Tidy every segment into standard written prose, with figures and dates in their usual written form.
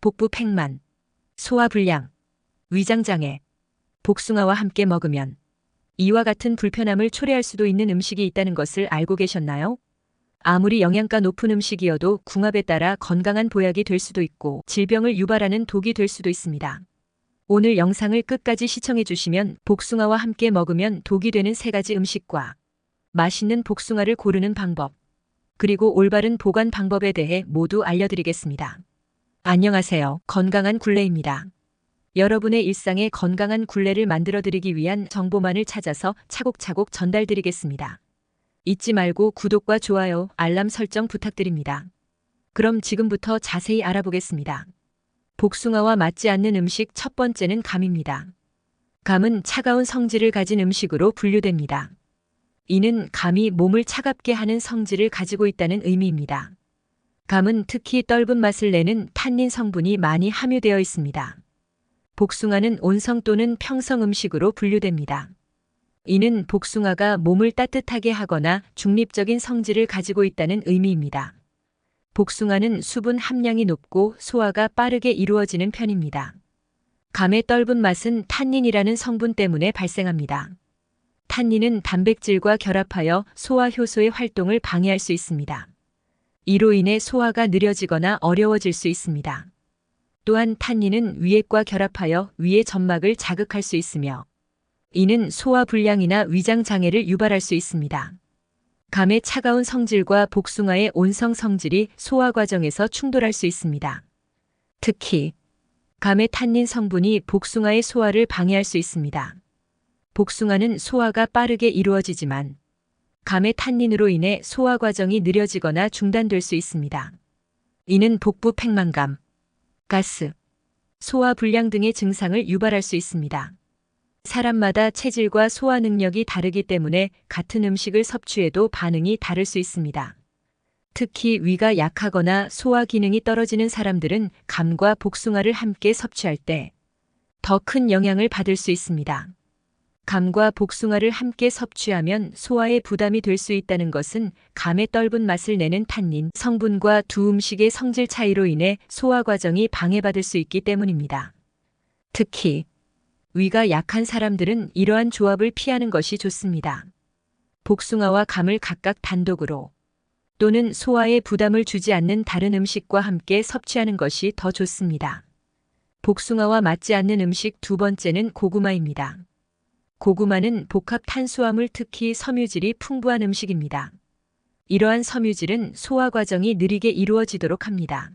복부 팽만, 소화불량, 위장장애, 복숭아와 함께 먹으면 이와 같은 불편함을 초래할 수도 있는 음식이 있다는 것을 알고 계셨나요? 아무리 영양가 높은 음식이어도 궁합에 따라 건강한 보약이 될 수도 있고 질병을 유발하는 독이 될 수도 있습니다. 오늘 영상을 끝까지 시청해 주시면 복숭아와 함께 먹으면 독이 되는 3가지 음식과 맛있는 복숭아를 고르는 방법, 그리고 올바른 보관 방법에 대해 모두 알려드리겠습니다. 안녕하세요. 건강한 굴레입니다. 여러분의 일상에 건강한 굴레를 만들어드리기 위한 정보만을 찾아서 차곡차곡 전달드리겠습니다. 잊지 말고 구독과 좋아요, 알람 설정 부탁드립니다. 그럼 지금부터 자세히 알아보겠습니다. 복숭아와 맞지 않는 음식 첫 번째는 감입니다. 감은 차가운 성질을 가진 음식으로 분류됩니다. 이는 감이 몸을 차갑게 하는 성질을 가지고 있다는 의미입니다. 감은 특히 떫은 맛을 내는 탄닌 성분이 많이 함유되어 있습니다. 복숭아는 온성 또는 평성 음식으로 분류됩니다. 이는 복숭아가 몸을 따뜻하게 하거나 중립적인 성질을 가지고 있다는 의미입니다. 복숭아는 수분 함량이 높고 소화가 빠르게 이루어지는 편입니다. 감의 떫은 맛은 탄닌이라는 성분 때문에 발생합니다. 탄닌은 단백질과 결합하여 소화 효소의 활동을 방해할 수 있습니다. 이로 인해 소화가 느려지거나 어려워질 수 있습니다. 또한 탄닌은 위액과 결합하여 위의 점막을 자극할 수 있으며 이는 소화불량이나 위장장애를 유발할 수 있습니다. 감의 차가운 성질과 복숭아의 온성 성질이 소화 과정에서 충돌할 수 있습니다. 특히 감의 탄닌 성분이 복숭아의 소화를 방해할 수 있습니다. 복숭아는 소화가 빠르게 이루어지지만 감의 탄닌으로 인해 소화 과정이 느려지거나 중단될 수 있습니다. 이는 복부 팽만감, 가스, 소화불량 등의 증상을 유발할 수 있습니다. 사람마다 체질과 소화 능력이 다르기 때문에 같은 음식을 섭취해도 반응이 다를 수 있습니다. 특히 위가 약하거나 소화 기능이 떨어지는 사람들은 감과 복숭아를 함께 섭취할 때 더 큰 영향을 받을 수 있습니다. 감과 복숭아를 함께 섭취하면 소화에 부담이 될 수 있다는 것은 감의 떫은 맛을 내는 탄닌 성분과 두 음식의 성질 차이로 인해 소화 과정이 방해받을 수 있기 때문입니다. 특히 위가 약한 사람들은 이러한 조합을 피하는 것이 좋습니다. 복숭아와 감을 각각 단독으로 또는 소화에 부담을 주지 않는 다른 음식과 함께 섭취하는 것이 더 좋습니다. 복숭아와 맞지 않는 음식 두 번째는 고구마입니다. 고구마는 복합 탄수화물 특히 섬유질이 풍부한 음식입니다. 이러한 섬유질은 소화 과정이 느리게 이루어지도록 합니다.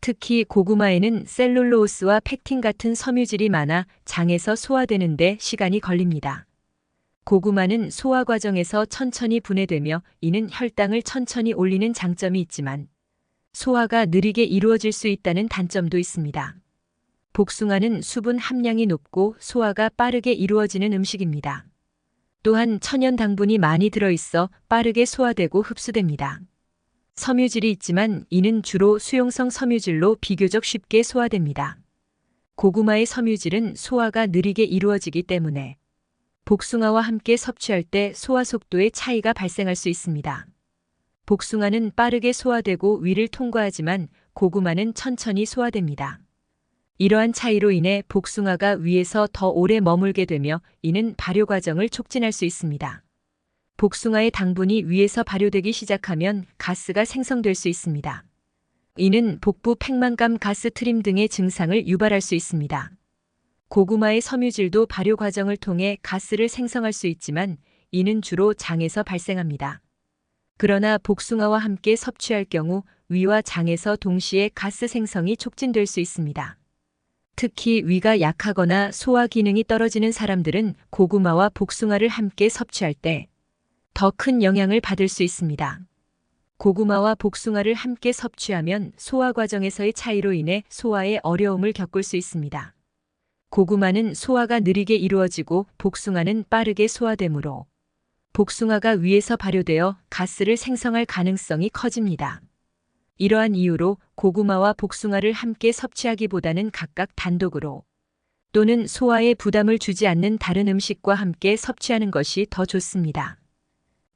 특히 고구마에는 셀룰로스와 펙틴 같은 섬유질이 많아 장에서 소화되는 데 시간이 걸립니다. 고구마는 소화 과정에서 천천히 분해되며 이는 혈당을 천천히 올리는 장점이 있지만 소화가 느리게 이루어질 수 있다는 단점도 있습니다. 복숭아는 수분 함량이 높고 소화가 빠르게 이루어지는 음식입니다. 또한 천연 당분이 많이 들어있어 빠르게 소화되고 흡수됩니다. 섬유질이 있지만 이는 주로 수용성 섬유질로 비교적 쉽게 소화됩니다. 고구마의 섬유질은 소화가 느리게 이루어지기 때문에 복숭아와 함께 섭취할 때 소화 속도의 차이가 발생할 수 있습니다. 복숭아는 빠르게 소화되고 위를 통과하지만 고구마는 천천히 소화됩니다. 이러한 차이로 인해 복숭아가 위에서 더 오래 머물게 되며 이는 발효 과정을 촉진할 수 있습니다. 복숭아의 당분이 위에서 발효되기 시작하면 가스가 생성될 수 있습니다. 이는 복부 팽만감, 가스 트림 등의 증상을 유발할 수 있습니다. 고구마의 섬유질도 발효 과정을 통해 가스를 생성할 수 있지만 이는 주로 장에서 발생합니다. 그러나 복숭아와 함께 섭취할 경우 위와 장에서 동시에 가스 생성이 촉진될 수 있습니다. 특히 위가 약하거나 소화 기능이 떨어지는 사람들은 고구마와 복숭아를 함께 섭취할 때 더 큰 영향을 받을 수 있습니다. 고구마와 복숭아를 함께 섭취하면 소화 과정에서의 차이로 인해 소화에 어려움을 겪을 수 있습니다. 고구마는 소화가 느리게 이루어지고 복숭아는 빠르게 소화되므로 복숭아가 위에서 발효되어 가스를 생성할 가능성이 커집니다. 이러한 이유로 고구마와 복숭아를 함께 섭취하기보다는 각각 단독으로 또는 소화에 부담을 주지 않는 다른 음식과 함께 섭취하는 것이 더 좋습니다.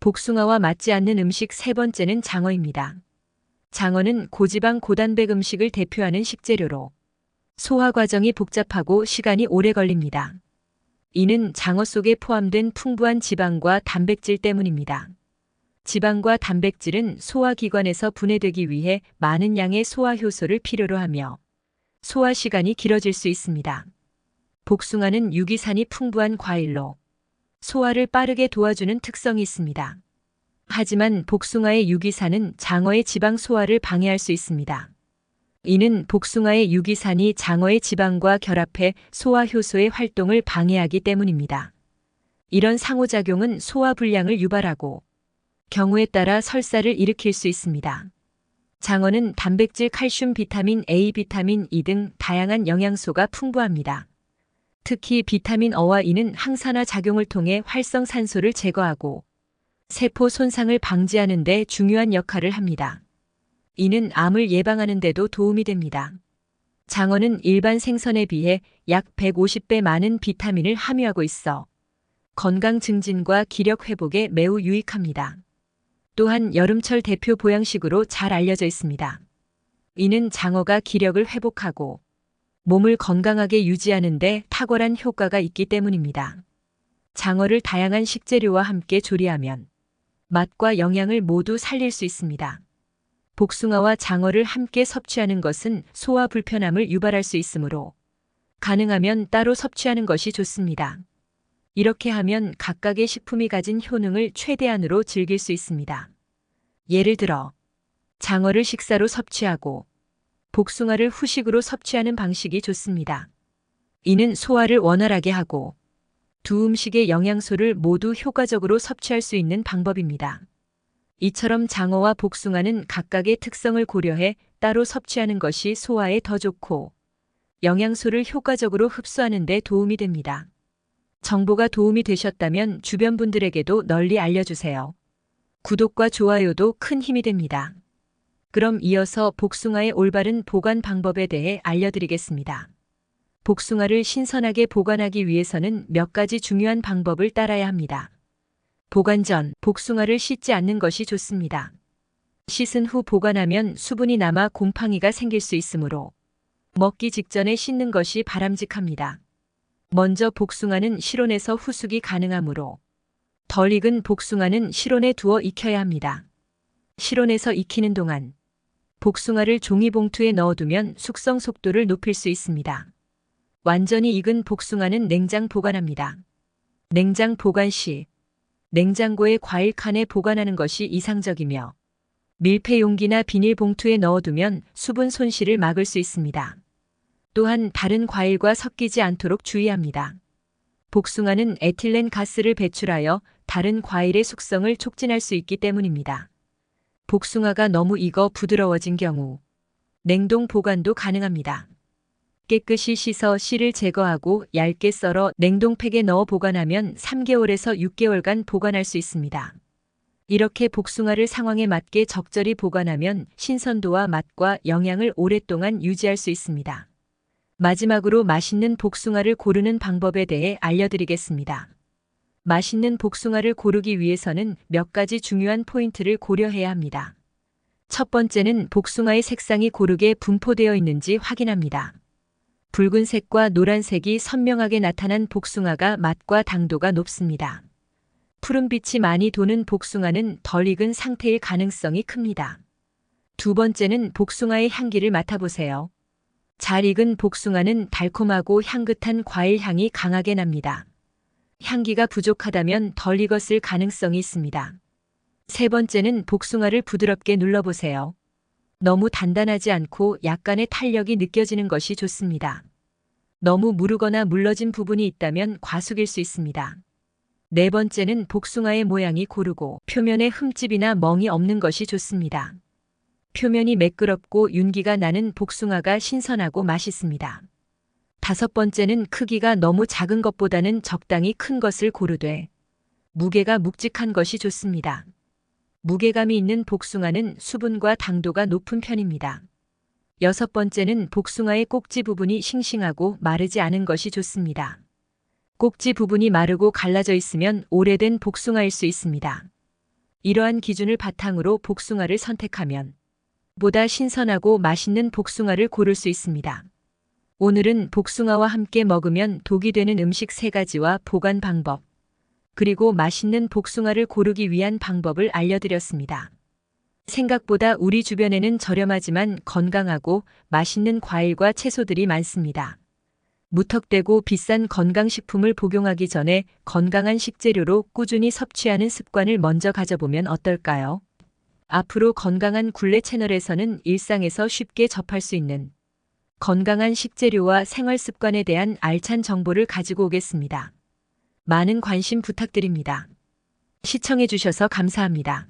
복숭아와 맞지 않는 음식 세 번째는 장어입니다. 장어는 고지방 고단백 음식을 대표하는 식재료로 소화 과정이 복잡하고 시간이 오래 걸립니다. 이는 장어 속에 포함된 풍부한 지방과 단백질 때문입니다. 지방과 단백질은 소화기관에서 분해되기 위해 많은 양의 소화 효소를 필요로 하며 소화 시간이 길어질 수 있습니다. 복숭아는 유기산이 풍부한 과일로 소화를 빠르게 도와주는 특성이 있습니다. 하지만 복숭아의 유기산은 장어의 지방 소화를 방해할 수 있습니다. 이는 복숭아의 유기산이 장어의 지방과 결합해 소화 효소의 활동을 방해하기 때문입니다. 이런 상호작용은 소화 불량을 유발하고 경우에 따라 설사를 일으킬 수 있습니다. 장어는 단백질, 칼슘, 비타민 A, 비타민 E 등 다양한 영양소가 풍부합니다. 특히 비타민 O와 E는 항산화 작용을 통해 활성산소를 제거하고 세포 손상을 방지하는 데 중요한 역할을 합니다. 이는 암을 예방하는 데도 도움이 됩니다. 장어는 일반 생선에 비해 약 150배 많은 비타민을 함유하고 있어 건강 증진과 기력 회복에 매우 유익합니다. 또한 여름철 대표 보양식으로 잘 알려져 있습니다. 이는 장어가 기력을 회복하고 몸을 건강하게 유지하는 데 탁월한 효과가 있기 때문입니다. 장어를 다양한 식재료와 함께 조리하면 맛과 영양을 모두 살릴 수 있습니다. 복숭아와 장어를 함께 섭취하는 것은 소화 불편함을 유발할 수 있으므로 가능하면 따로 섭취하는 것이 좋습니다. 이렇게 하면 각각의 식품이 가진 효능을 최대한으로 즐길 수 있습니다. 예를 들어 장어를 식사로 섭취하고 복숭아를 후식으로 섭취하는 방식이 좋습니다. 이는 소화를 원활하게 하고 두 음식의 영양소를 모두 효과적으로 섭취할 수 있는 방법입니다. 이처럼 장어와 복숭아는 각각의 특성을 고려해 따로 섭취하는 것이 소화에 더 좋고 영양소를 효과적으로 흡수하는 데 도움이 됩니다. 정보가 도움이 되셨다면 주변 분들에게도 널리 알려주세요. 구독과 좋아요도 큰 힘이 됩니다. 그럼 이어서 복숭아의 올바른 보관 방법에 대해 알려드리겠습니다. 복숭아를 신선하게 보관하기 위해서는 몇 가지 중요한 방법을 따라야 합니다. 보관 전 복숭아를 씻지 않는 것이 좋습니다. 씻은 후 보관하면 수분이 남아 곰팡이가 생길 수 있으므로 먹기 직전에 씻는 것이 바람직합니다. 먼저 복숭아는 실온에서 후숙이 가능하므로 덜 익은 복숭아는 실온에 두어 익혀야 합니다. 실온에서 익히는 동안 복숭아를 종이봉투에 넣어두면 숙성 속도를 높일 수 있습니다. 완전히 익은 복숭아는 냉장 보관합니다. 냉장 보관 시 냉장고의 과일 칸에 보관하는 것이 이상적이며 밀폐 용기나 비닐봉투에 넣어두면 수분 손실을 막을 수 있습니다. 또한 다른 과일과 섞이지 않도록 주의합니다. 복숭아는 에틸렌 가스를 배출하여 다른 과일의 숙성을 촉진할 수 있기 때문입니다. 복숭아가 너무 익어 부드러워진 경우 냉동 보관도 가능합니다. 깨끗이 씻어 씨를 제거하고 얇게 썰어 냉동팩에 넣어 보관하면 3개월에서 6개월간 보관할 수 있습니다. 이렇게 복숭아를 상황에 맞게 적절히 보관하면 신선도와 맛과 영양을 오랫동안 유지할 수 있습니다. 마지막으로 맛있는 복숭아를 고르는 방법에 대해 알려드리겠습니다. 맛있는 복숭아를 고르기 위해서는 몇 가지 중요한 포인트를 고려해야 합니다. 첫 번째는 복숭아의 색상이 고르게 분포되어 있는지 확인합니다. 붉은색과 노란색이 선명하게 나타난 복숭아가 맛과 당도가 높습니다. 푸른빛이 많이 도는 복숭아는 덜 익은 상태일 가능성이 큽니다. 두 번째는 복숭아의 향기를 맡아보세요. 잘 익은 복숭아는 달콤하고 향긋한 과일 향이 강하게 납니다. 향기가 부족하다면 덜 익었을 가능성이 있습니다. 세 번째는 복숭아를 부드럽게 눌러보세요. 너무 단단하지 않고 약간의 탄력이 느껴지는 것이 좋습니다. 너무 무르거나 물러진 부분이 있다면 과숙일 수 있습니다. 네 번째는 복숭아의 모양이 고르고 표면에 흠집이나 멍이 없는 것이 좋습니다. 표면이 매끄럽고 윤기가 나는 복숭아가 신선하고 맛있습니다. 다섯 번째는 크기가 너무 작은 것보다는 적당히 큰 것을 고르되 무게가 묵직한 것이 좋습니다. 무게감이 있는 복숭아는 수분과 당도가 높은 편입니다. 여섯 번째는 복숭아의 꼭지 부분이 싱싱하고 마르지 않은 것이 좋습니다. 꼭지 부분이 마르고 갈라져 있으면 오래된 복숭아일 수 있습니다. 이러한 기준을 바탕으로 복숭아를 선택하면 보다 신선하고 맛있는 복숭아를 고를 수 있습니다. 오늘은 복숭아와 함께 먹으면 독이 되는 음식 3가지와 보관 방법, 그리고 맛있는 복숭아를 고르기 위한 방법을 알려드렸습니다. 생각보다 우리 주변에는 저렴하지만 건강하고 맛있는 과일과 채소들이 많습니다. 무턱대고 비싼 건강식품을 복용하기 전에 건강한 식재료로 꾸준히 섭취하는 습관을 먼저 가져보면 어떨까요? 앞으로 건강한 굴레 채널에서는 일상에서 쉽게 접할 수 있는 건강한 식재료와 생활 습관에 대한 알찬 정보를 가지고 오겠습니다. 많은 관심 부탁드립니다. 시청해주셔서 감사합니다.